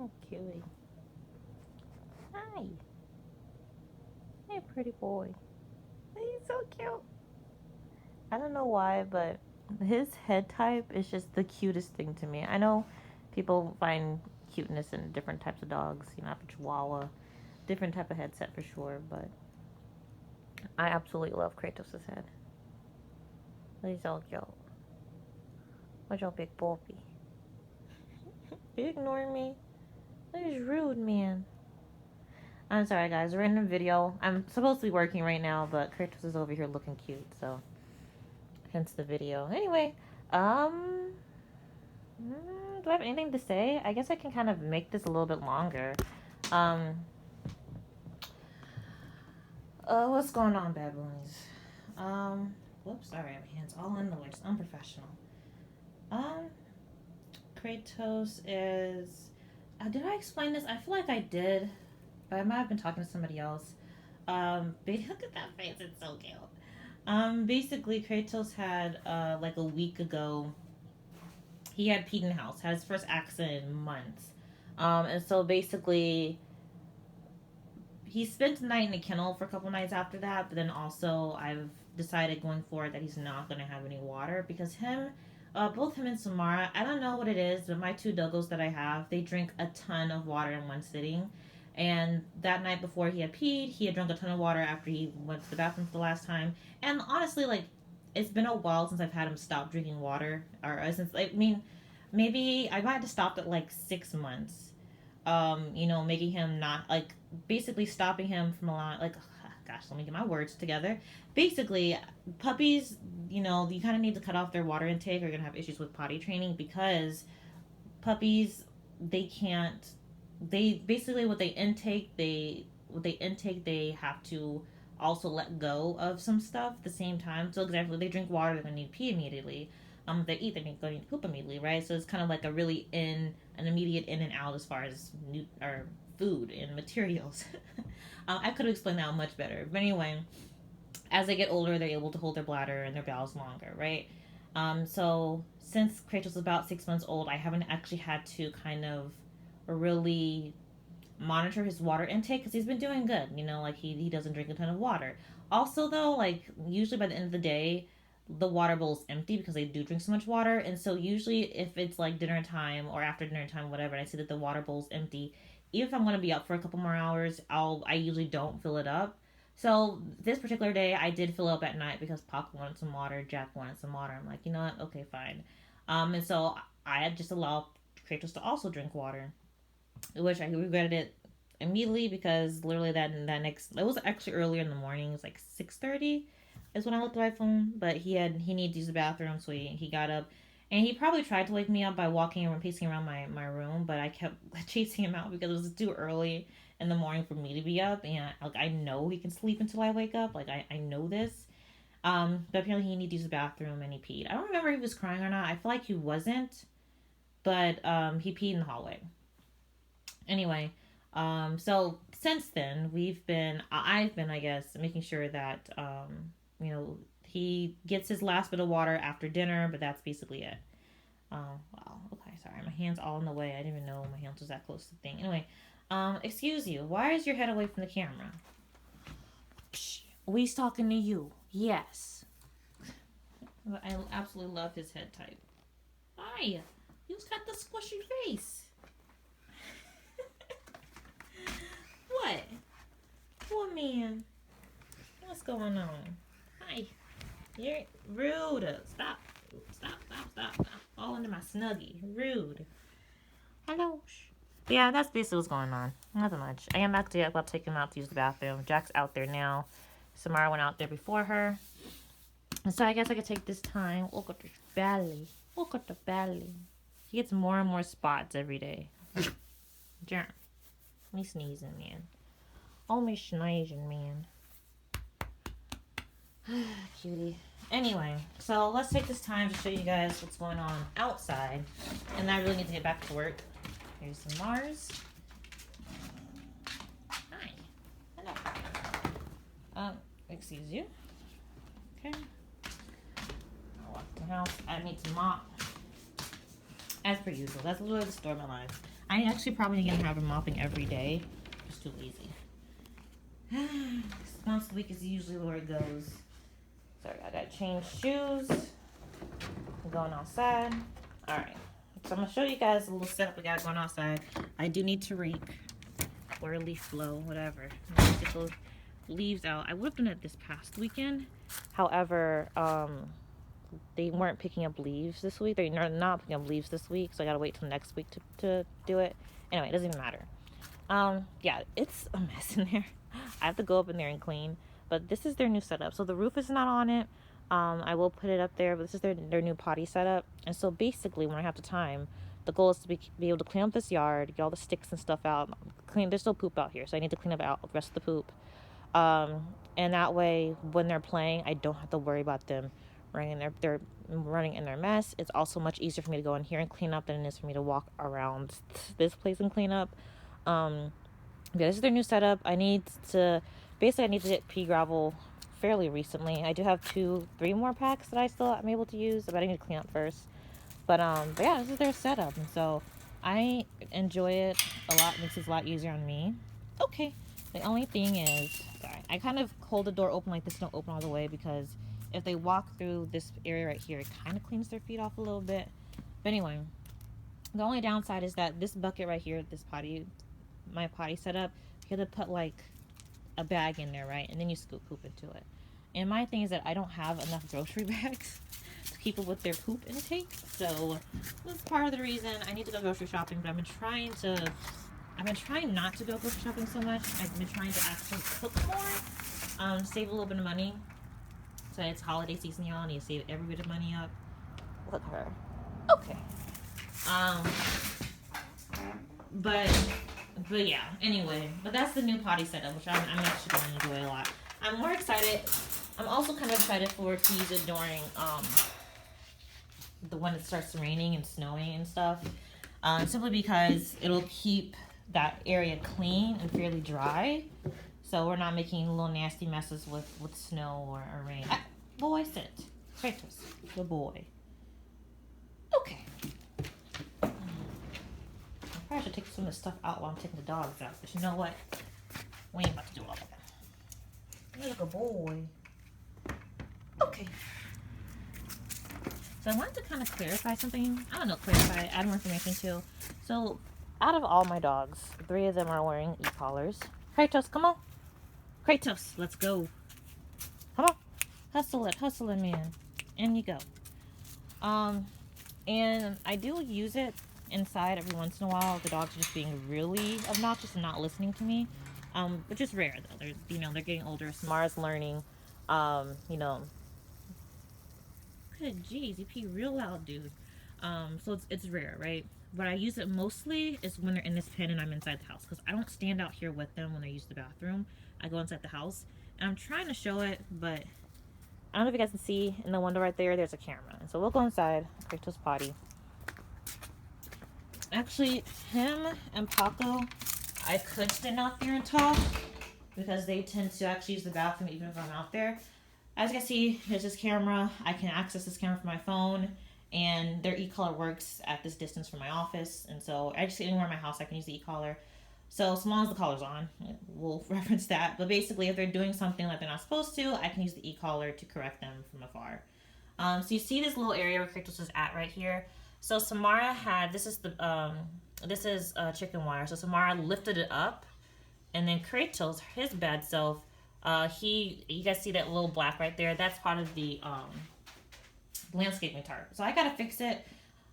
Oh, cutie. Hi. Hey, pretty boy. He's so cute. I don't know why, but his head type is just the cutest thing to me. I know people find cuteness in different types of dogs. You know, for Chihuahua, different type of headset for sure. But I absolutely love Kratos' head. He's so cute. What's your big boppy? You ignoring me? That is rude, man. I'm sorry, guys. Random video. I'm supposed to be working right now, but Kratos is over here looking cute, so hence the video. Anyway, um, do I have anything to say? I guess I can kind of make this a little bit longer. Um, what's going on, bad boys? Whoops, sorry, my hands all in the way. It's unprofessional. Um, Kratos is. Did I explain this? I feel like I did, but I might have been talking to somebody else. Look at that face. It's so cute. Basically, Kratos had like a week ago. He had peed in the house. Had his first accident in months. And so basically, he spent the night in the kennel for a couple nights after that. But then also, I've decided going forward that he's not going to have any water because both him and Samara, I don't know what it is, but my two Dogos that I have, they drink a ton of water in one sitting. And that night before he had peed, he had drunk a ton of water after he went to the bathroom for the last time. And honestly, like, it's been a while since I've had him stop drinking water. Or since, I mean, maybe I might have to stop at like 6 months. Making him not, like, basically stopping him from allowing, like, gosh, let me get my words together. Basically, puppies, you kind of need to cut off their water intake or you're going to have issues with potty training because puppies, they can't, they basically, what they intake, they have to also let go of some stuff at the same time. So, exactly, they drink water, they're going to need pee immediately. They eat, they're going to need poop immediately, right? So, it's kind of like a really an immediate in and out as far as or food and materials. I could have explained that much better. But anyway, as they get older, they're able to hold their bladder and their bowels longer, right? So since Kratos was about 6 months old, I haven't actually had to kind of really monitor his water intake because he's been doing good. Like he doesn't drink a ton of water. Also, though, like usually by the end of the day, the water bowl's empty because they do drink so much water. And so usually if it's like dinner time or after dinner time, whatever, and I see that the water bowl's empty, even if I'm gonna be up for a couple more hours, I usually don't fill it up. So this particular day, I did fill up at night because Paco wanted some water, Jack wanted some water. I'm like, you know what? Okay, fine. And so I had just allowed Kratos to also drink water, which I regretted it immediately because literally that next it was actually earlier in the morning. It was like 6:30 is when I looked at my phone. But he needed to use the bathroom, so he got up. And he probably tried to wake me up by walking and pacing around my room, but I kept chasing him out because it was too early in the morning for me to be up. And like I know he can sleep until I wake up. Like I know this. But apparently he needed to use the bathroom and he peed. I don't remember if he was crying or not. I feel like he wasn't, but he peed in the hallway. Anyway, so since then I've been, I guess, making sure that he gets his last bit of water after dinner, but that's basically it. Wow. Okay, sorry, my hand's all in the way. I didn't even know my hands was that close to the thing. Anyway, excuse you. Why is your head away from the camera? Psh, we's talking to you. Yes. I absolutely love his head type. Hi. You've got the squishy face. What? What, man? What's going on? Hi. You're rude. Stop. Stop. Fall into my snuggie. Rude. Hello. Yeah, that's basically what's going on. Nothing much. I am actually about to take him out to use the bathroom. Jack's out there now. Samara went out there before her. And so I guess I could take this time. Look at this belly. Look at the belly. He gets more and more spots every day. Germ. Me sneezing, man. Oh, me sneezing, man. Cutie. Anyway, so let's take this time to show you guys what's going on outside. And I really need to get back to work. Here's some Mars. Hi. Hello. Excuse you. Okay. I'll walk to the house. I need to mop. As per usual. That's literally the story of my life. I actually probably gonna have her mopping every day. Just too lazy. Once a week is usually where it goes. Sorry, I gotta change shoes. I'm going outside. Alright. So I'm gonna show you guys a little setup we got going outside. I do need to rake or a leaf blow, whatever. Get those leaves out. I would have done it this past weekend. However, they weren't picking up leaves this week. They're not picking up leaves this week, so I gotta wait till next week to do it. Anyway, it doesn't even matter. Yeah, it's a mess in there. I have to go up in there and clean. But this is their new setup. So the roof is not on it. I will put it up there, but this is their new potty setup. And so basically, when I have the time, the goal is to be able to clean up this yard, get all the sticks and stuff out. There's still poop out here, so I need to clean up out the rest of the poop. And that way, when they're playing, I don't have to worry about them they're running in their mess. It's also much easier for me to go in here and clean up than it is for me to walk around this place and clean up. Yeah, this is their new setup. I need to get pea gravel fairly recently. I do have 3 more packs that I'm able to use, but I need to clean up first. But yeah, this is their setup, and so I enjoy it a lot. It makes it a lot easier on me. Okay, the only thing is, sorry, I kind of hold the door open like this, don't open all the way, because if they walk through this area right here, it kind of cleans their feet off a little bit. But anyway, the only downside is that this bucket right here, my potty setup, you have to put like a bag in there, right? And then you scoop poop into it. And my thing is that I don't have enough grocery bags to keep up with their poop intake. So that's part of the reason I need to go grocery shopping. But I've been trying not to go grocery shopping so much. I've been trying to actually cook more, save a little bit of money. So it's holiday season, y'all. I need to save every bit of money up. Look at her. Okay. But yeah. Anyway, but that's the new potty setup, which I'm actually going to enjoy a lot. I'm more excited. I'm also kind of excited to use it during when it starts raining and snowing and stuff. Simply because it'll keep that area clean and fairly dry. So we're not making little nasty messes with snow or rain. Boy, sit. Kratos, the boy. Okay. I probably should take some of this stuff out while I'm taking the dogs out. But you know what? We ain't about to do all of that. Look, a boy. Okay. So I wanted to kind of clarify something. I don't know, add more information too. So out of all my dogs, 3 of them are wearing e-collars. Kratos, come on. Kratos, let's go. Come on. Hustle it, man. In you go. And I do use it inside every once in a while. The dogs are just being really obnoxious and not listening to me. Which is rare though. They're getting older. Samara's learning. Jeez, you pee real loud, dude. So it's rare, right? But I use it mostly is when they're in this pen and I'm inside the house, because I don't stand out here with them when they use the bathroom. I go inside the house, and I'm trying to show it, but I don't know if you guys can see in the window right there, there's a camera. And so we'll go inside, Kratos potty. Actually, him and Paco, I could stand out there and talk, because they tend to actually use the bathroom even if I'm out there. As you can see, there's this camera. I can access this camera from my phone, and their e-collar works at this distance from my office. And so actually anywhere in my house, I can use the e-collar. So as long as the collar's on, we'll reference that. But basically, if they're doing something that they're not supposed to, I can use the e-collar to correct them from afar. So you see this little area where Kratos is at right here. So Samara had, this is chicken wire. So Samara lifted it up, and then Kratos, his bad self, you guys see that little black right there? That's part of the landscaping tarp. So I gotta fix it.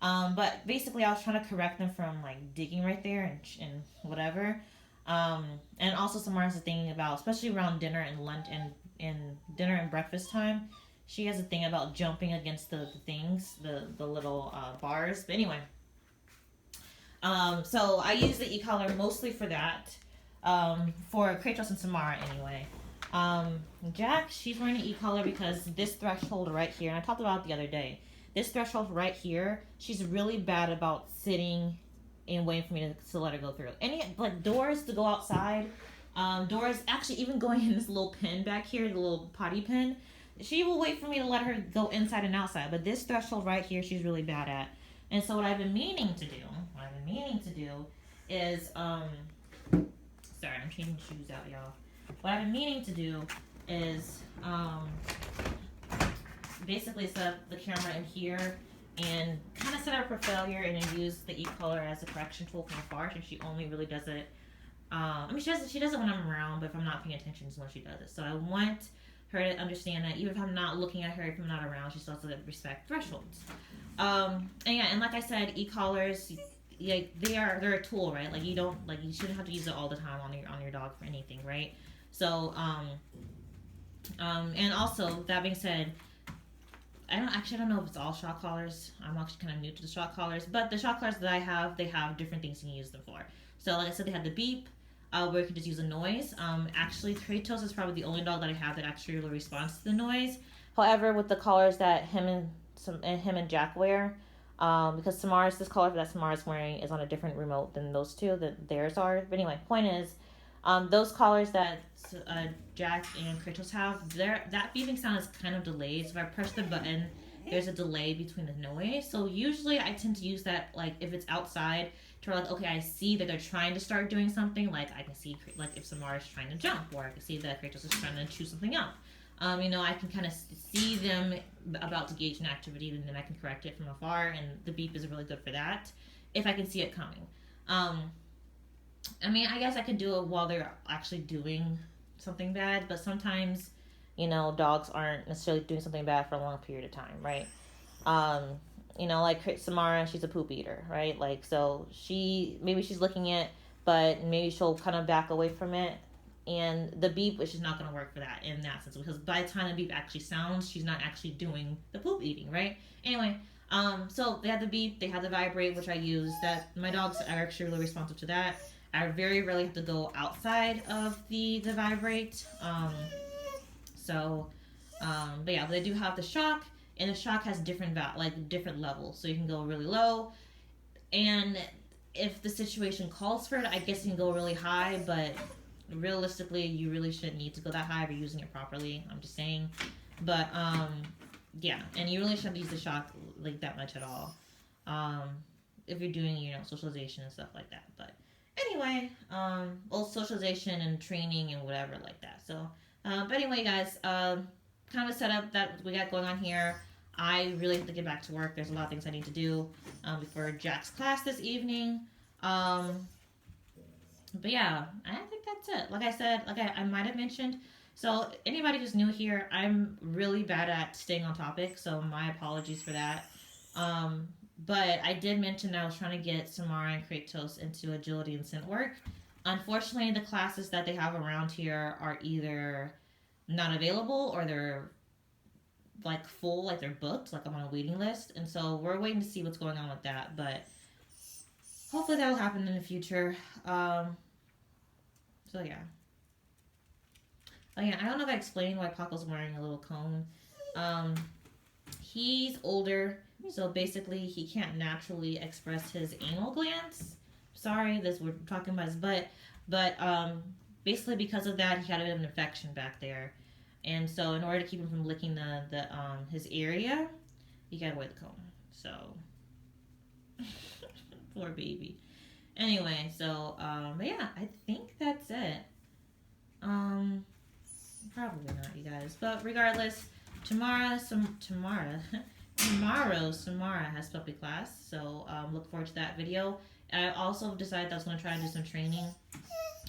But basically I was trying to correct them from like digging right there and whatever. And also Samara's thinking about, especially around dinner and lunch and dinner and breakfast time, she has a thing about jumping against the things, the little bars. But anyway, so I use the e-collar mostly for that, for Kratos and Samara anyway. Jack, she's wearing an e-collar because this threshold right here, and I talked about it the other day, this threshold right here, she's really bad about sitting and waiting for me to let her go through. Any, like, doors to go outside, doors, actually even going in this little pen back here, the little potty pen, she will wait for me to let her go inside and outside. But this threshold right here, she's really bad at. And so what I've been meaning to do is, sorry, I'm changing shoes out, y'all. What I've been meaning to do is, basically set up the camera in here and kind of set up for failure and then use the e-collar as a correction tool from afar, since she only really does it. I mean, she does it when I'm around, but if I'm not paying attention is when she does it. So I want her to understand that even if I'm not looking at her, if I'm not around, she still has to respect thresholds. And yeah, and like I said, e-collars, like they're a tool, right? Like you shouldn't have to use it all the time on your dog for anything, right? So and also that being said, I don't know if it's all shock collars. I'm actually kind of new to the shock collars, but the shock collars that I have, they have different things you can use them for. So like I said, they have the beep, where you can just use a noise. Actually, Kratos is probably the only dog that I have that actually really responds to the noise. However, with the collars that him and Jack wear, because this collar that Samara's wearing is on a different remote than those two that theirs are. But anyway, point is, those collars that Jack and Kratos have, that beeping sound is kind of delayed. So if I press the button, there's a delay between the noise. So usually I tend to use that, like if it's outside, to where, like, okay, I see that they're trying to start doing something. Like I can see, like if Samara's trying to jump, or I can see that Kratos is trying to chew something up. I can kind of see them about to gauge an activity, and then I can correct it from afar. And the beep is really good for that if I can see it coming. I mean, I guess I could do it while they're actually doing something bad, but sometimes, dogs aren't necessarily doing something bad for a long period of time, right? Like Samara, she's a poop eater, right? Like, so maybe she's licking it, but maybe she'll kind of back away from it. And the beep is just not going to work for that in that sense, because by the time the beep actually sounds, she's not actually doing the poop eating, right? Anyway, so they have the beep, they have the vibrate, which I use. That my dogs are actually really responsive to that. I very rarely have to go outside of the vibrate. But yeah, they do have the shock, and the shock has different levels. So you can go really low, and if the situation calls for it, I guess you can go really high, but realistically, you really shouldn't need to go that high if you're using it properly. I'm just saying. But, yeah, and you really shouldn't use the shock like that much at all. If you're doing, socialization and stuff like that. But anyway, socialization and training and whatever like that. So, but anyway, guys, kind of a setup that we got going on here. I really have to get back to work. There's a lot of things I need to do before Jack's class this evening. But yeah, I think that's it. Like I said, I might have mentioned, so anybody who's new here, I'm really bad at staying on topic, so my apologies for that. But I did mention that I was trying to get Samara and Kratos into agility and scent work. Unfortunately, the classes that they have around here are either not available or they're like full, like they're booked, like I'm on a waiting list. And so we're waiting to see what's going on with that, but hopefully that'll happen in the future. So yeah. Oh yeah, I don't know if I explained why Paco's wearing a little cone. He's older, so basically he can't naturally express his anal glands. Sorry, we're talking about his butt, but basically because of that, he had a bit of an infection back there, and so in order to keep him from licking his area, he gotta wear the cone. So poor baby. Anyway, so but yeah, I think that's it. Probably not, you guys. But regardless, tomorrow Samara has puppy class, so look forward to that video. I also decided that I was going to try to do some training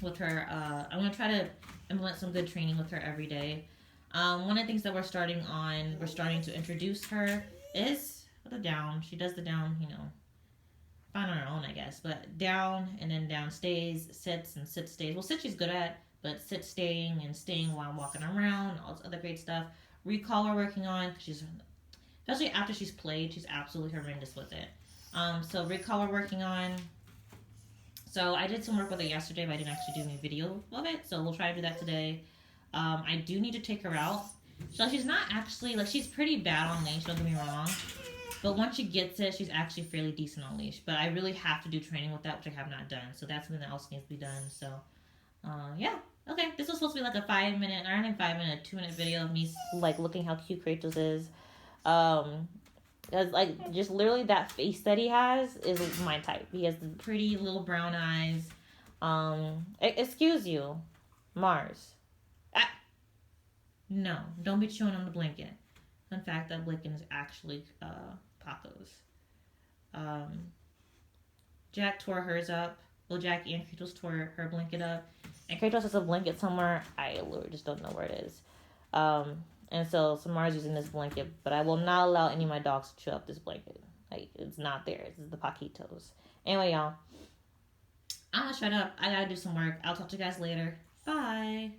with her. I'm going to try to implement some good training with her every day. One of the things that we're starting to introduce her is the down. She does the down, fine on her own, I guess. But down, and then down stays, sits, and sit stays. Well, sit she's good at, but sit staying and staying while I'm walking around, all this other great stuff. Recall we're working on, because especially after she's played, she's absolutely horrendous with it. So recall we're working on. So I did some work with her yesterday, but I didn't actually do any video of it, so we'll try to do that today. I do need to take her out. So she's not actually, she's pretty bad on leash, don't get me wrong. But once she gets it, she's actually fairly decent on leash. But I really have to do training with that, which I have not done. So that's something that else needs to be done. So, yeah. Okay, this was supposed to be like a 5-minute, or not 5 minute, 2-minute video of me, looking how cute Kratos is. Because, like, just literally that face that he has is my type. He has the pretty little brown eyes. Excuse you, Mars. Ah, no, don't be chewing on the blanket. In fact, that blanket is actually Paco's. Jack tore hers up. Well, Jack and Kratos tore her blanket up. And Kratos has a blanket somewhere. I literally just don't know where it is. And so Samara's using this blanket, but I will not allow any of my dogs to chew up this blanket. Like, it's not theirs. It's the Paquitos. Anyway, y'all, I'm gonna shut up. I gotta do some work. I'll talk to you guys later. Bye.